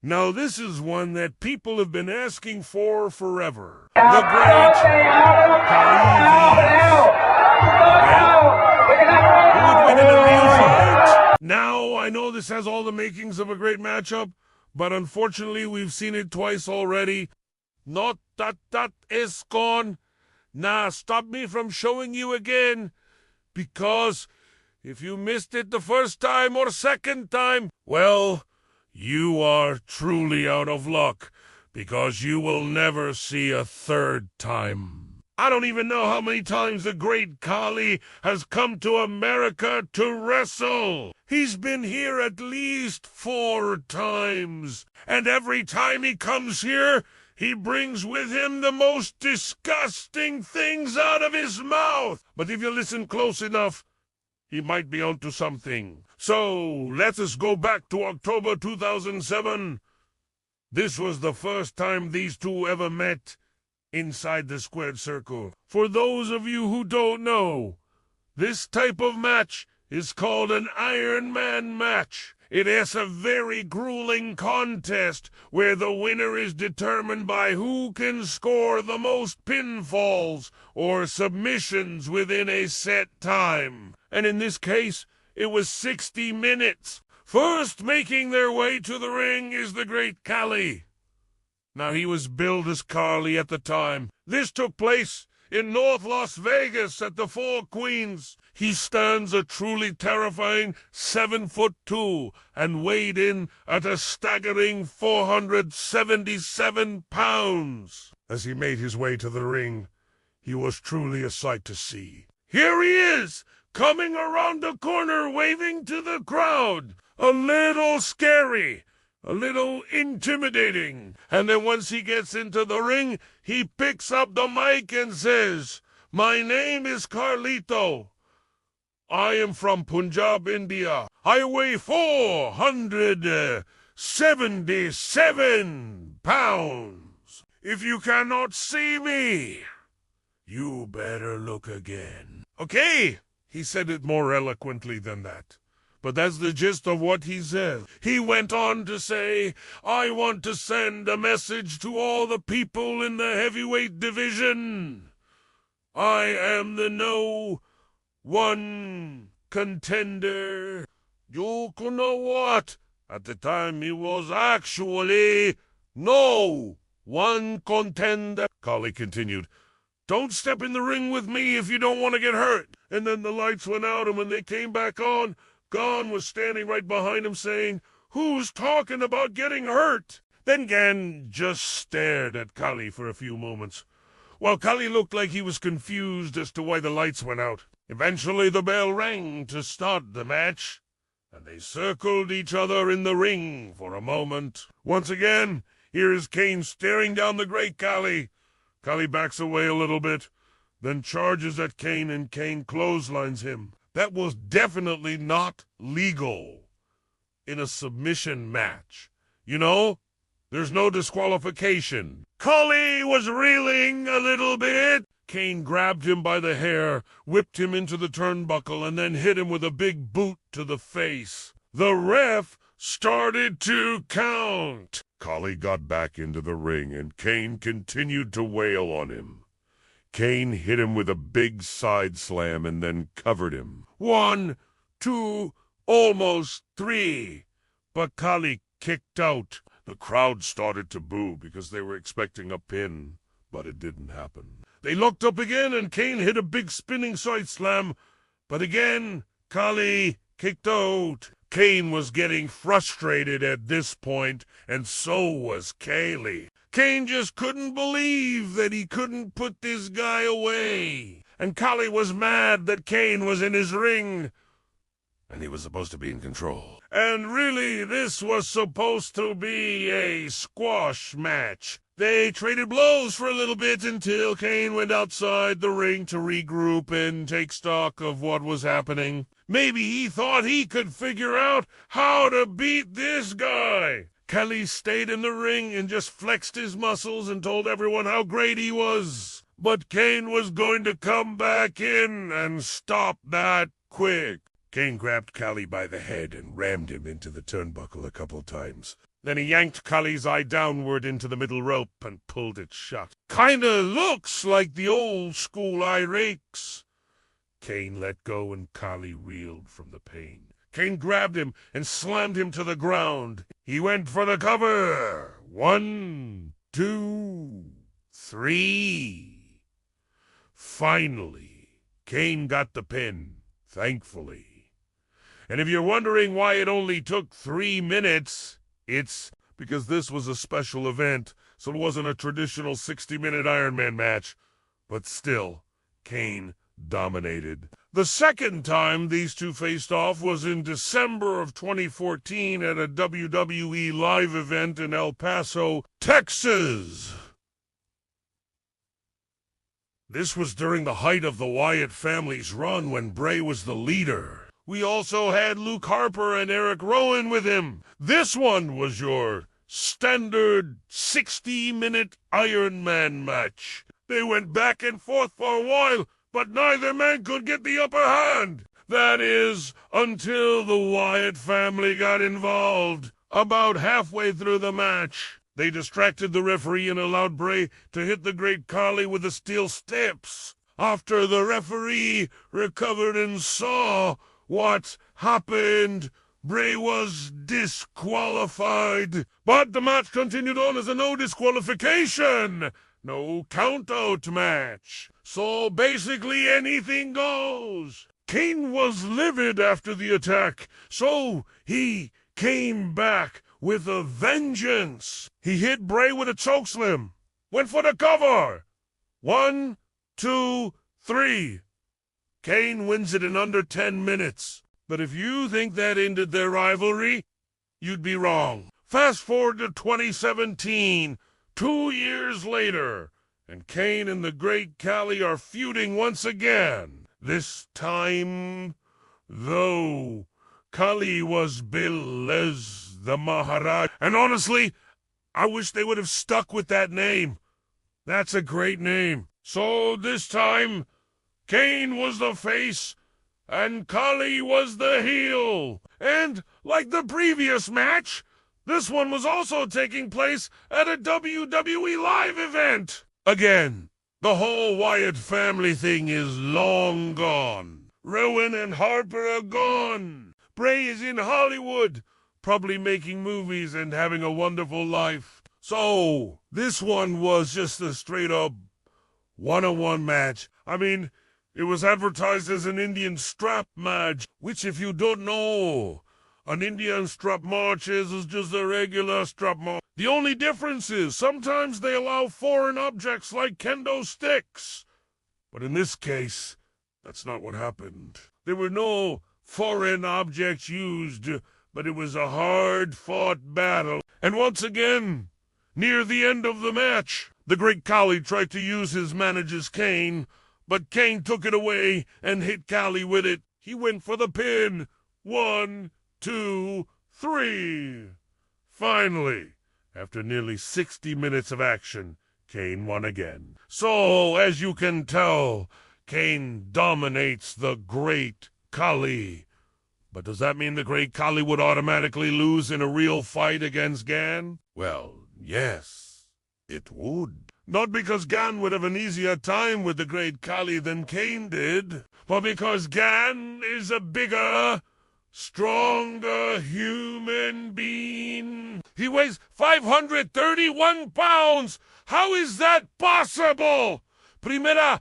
Now this is one that people have been asking for forever. The Great Khali. Who would win in a real fight? Now, I know this has all the makings of a great matchup, but unfortunately we've seen it twice already. Not that is gone. Nah, stop me from showing you again, because if you missed it the first time or second time, well, you are truly out of luck, because you will never see a third time. I don't even know how many times the Great Khali has come to America to wrestle. He's been here at least 4 times, and every time he comes here, he brings with him the most disgusting things out of his mouth. But if you listen close enough, he might be onto something. So, let us go back to October 2007. This was the first time these two ever met inside the squared circle. For those of you who don't know, this type of match is called an Iron Man match. It is a very grueling contest where the winner is determined by who can score the most pinfalls or submissions within a set time. And in this case, it was 60 minutes. First making their way to the ring is the Great Khali. Now, he was billed as Khali at the time. This took place in North Las Vegas at the Four Queens. He stands a truly terrifying 7'2" and weighed in at a staggering 477 pounds. As he made his way to the ring, he was truly a sight to see. Here he is, coming around the corner, waving to the crowd. A little scary, a little intimidating. And then once he gets into the ring, he picks up the mic and says, "My name is Carlito. I am from Punjab, India. I weigh 477 pounds. If you cannot see me, you better look again." Okay, he said it more eloquently than that, but that's the gist of what he said. He went on to say, "I want to send a message to all the people in the heavyweight division. I am the No. 1 contender." You know what? At the time, he was actually No. 1 contender. Khali continued, "Don't step in the ring with me if you don't want to get hurt." And then the lights went out, and when they came back on, Gane was standing right behind him saying, "Who's talking about getting hurt?" Then Gane just stared at Khali for a few moments, while Khali looked like he was confused as to why the lights went out. Eventually the bell rang to start the match, and they circled each other in the ring for a moment. Once again, here is Gane staring down the Great Khali. Khali backs away a little bit, then charges at Gane, and Gane clotheslines him. That was definitely not legal in a submission match. You know, there's no disqualification. Khali was reeling a little bit. Gane grabbed him by the hair, whipped him into the turnbuckle, and then hit him with a big boot to the face. The ref started to count. Khali got back into the ring, and Gane continued to wail on him. Gane hit him with a big side slam and then covered him. 1, 2, almost 3. But Khali kicked out. The crowd started to boo because they were expecting a pin, but it didn't happen. They looked up again, and Gane hit a big spinning side slam, but again, Khali kicked out. Gane was getting frustrated at this point, and so was Khali. Gane just couldn't believe that he couldn't put this guy away. And Khali was mad that Gane was in his ring, and he was supposed to be in control. And really, this was supposed to be a squash match. They traded blows for a little bit until Gane went outside the ring to regroup and take stock of what was happening. Maybe he thought he could figure out how to beat this guy. Khali stayed in the ring and just flexed his muscles and told everyone how great he was. But Gane was going to come back in and stop that quick. Gane grabbed Khali by the head and rammed him into the turnbuckle a couple times. Then he yanked Khali's eye downward into the middle rope and pulled it shut. "Kinda looks like the old school eye rakes." Gane let go and Khali reeled from the pain. Gane grabbed him and slammed him to the ground. He went for the cover. 1, 2, 3. Finally, Gane got the pin, thankfully. And if you're wondering why it only took 3 minutes, it's because this was a special event, so it wasn't a traditional 60-minute Iron Man match. But still, Gane dominated. The second time these two faced off was in December of 2014 at a WWE live event in El Paso, Texas. This was during the height of the Wyatt family's run when Bray was the leader. We also had Luke Harper and Eric Rowan with him. This one was your standard 60-minute Iron Man match. They went back and forth for a while, but neither man could get the upper hand. That is, until the Wyatt family got involved. About halfway through the match, they distracted the referee and allowed Bray to hit the Great Khali with the steel steps. After the referee recovered and saw what happened, Bray was disqualified. But the match continued on as a no disqualification, no count-out match. So basically anything goes. Gane was livid after the attack, so he came back with a vengeance. He hit Bray with a chokeslam. Went for the cover. 1, 2, 3. Gane wins it in under 10 minutes. But if you think that ended their rivalry, you'd be wrong. Fast forward to 2017, 2 years later, and Gane and the Great Khali are feuding once again. This time, though, Khali was billed as the Maharaj. And honestly, I wish they would have stuck with that name. That's a great name. So this time, Gane was the face, and Khali was the heel. And, like the previous match, this one was also taking place at a WWE live event. Again, the whole Wyatt family thing is long gone. Rowan and Harper are gone. Bray is in Hollywood, probably making movies and having a wonderful life. So, this one was just a straight-up one-on-one match. I mean, it was advertised as an Indian strap match, which, if you don't know, an Indian strap match is just a regular strap match. The only difference is sometimes they allow foreign objects like kendo sticks. But in this case, that's not what happened. There were no foreign objects used, but it was a hard-fought battle. And once again, near the end of the match, the Great Khali tried to use his manager's cane, but Gane took it away and hit Khali with it. He went for the pin. 1, 2, 3. Finally, after nearly 60 minutes of action, Gane won again. So, as you can tell, Gane dominates the Great Khali. But does that mean the Great Khali would automatically lose in a real fight against Gane? Well, yes, it would. Not because Gane would have an easier time with the Great Khali than Gane did, but because Gane is a bigger, stronger human being. He weighs 531 pounds! How is that possible? Primera,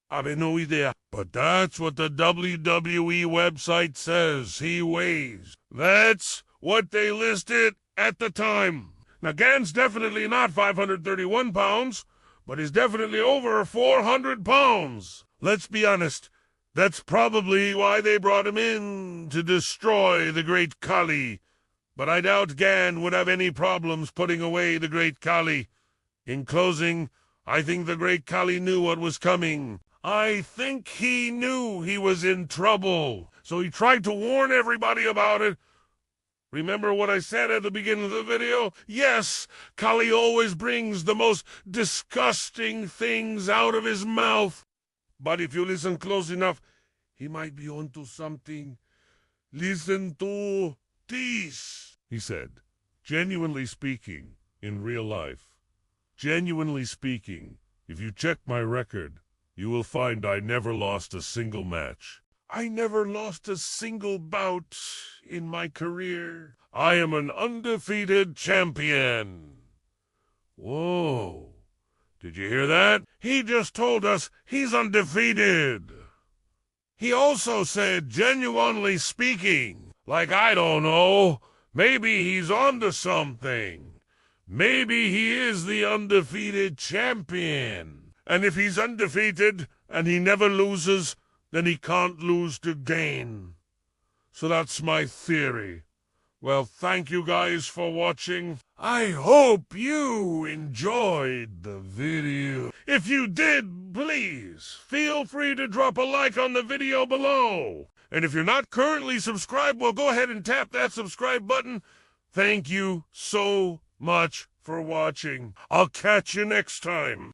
habe no idea. But that's what the WWE website says he weighs. That's what they listed at the time. Now, Gane's definitely not 531 pounds, but he's definitely over 400 pounds. Let's be honest, that's probably why they brought him in, to destroy the Great Khali. But I doubt Gane would have any problems putting away the Great Khali. In closing, I think the Great Khali knew what was coming. I think he knew he was in trouble, so he tried to warn everybody about it. Remember what I said at the beginning of the video? Yes, Khali always brings the most disgusting things out of his mouth. But if you listen close enough, he might be onto something. Listen to this, he said, Genuinely speaking, in real life, genuinely speaking, if you check my record, you will find I never lost a single match. I never lost a single bout in my career. I am an undefeated champion. Whoa. Did you hear that? He just told us he's undefeated. He also said, genuinely speaking. Like, I don't know, maybe he's onto something. Maybe he is the undefeated champion. And if he's undefeated and he never loses, then he can't lose to Gane. So that's my theory. Well, thank you guys for watching. I hope you enjoyed the video. If you did, please feel free to drop a like on the video below. And if you're not currently subscribed, well, go ahead and tap that subscribe button. Thank you so much for watching. I'll catch you next time.